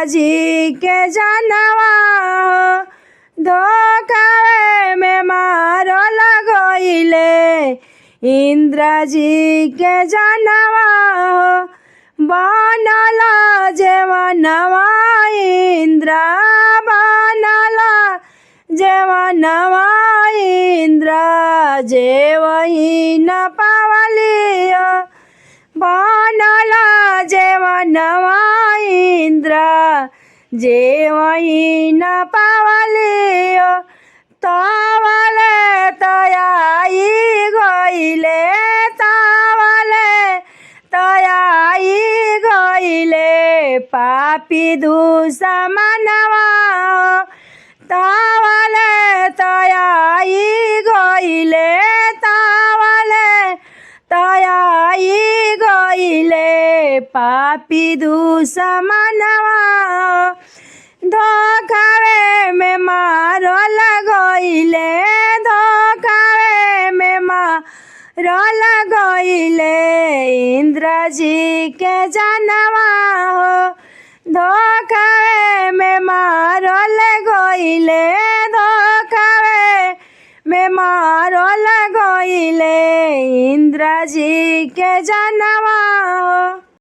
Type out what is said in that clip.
जी के जानवा धोखावे में मारल गइले। इंद्र जी के जानवा बनल जेवनवा इंद्र बनल जेवनवा इंद्र जेवही न पावलियो बनल जेवनवा इंद्र जेवही न पावलियो तावले तयाई गइले तावले तयाई गइले पापी दुश्मनवा तावले तयाई गइले तावले तयाई गइले पापी दुश्मनवा धोखावे में मारल गइले धोखावे में मारल गइले। इंद्र जी के जानवा धोखावे में मारल गइले धोखावे में मारल गइले। इंद्र जी के जानवा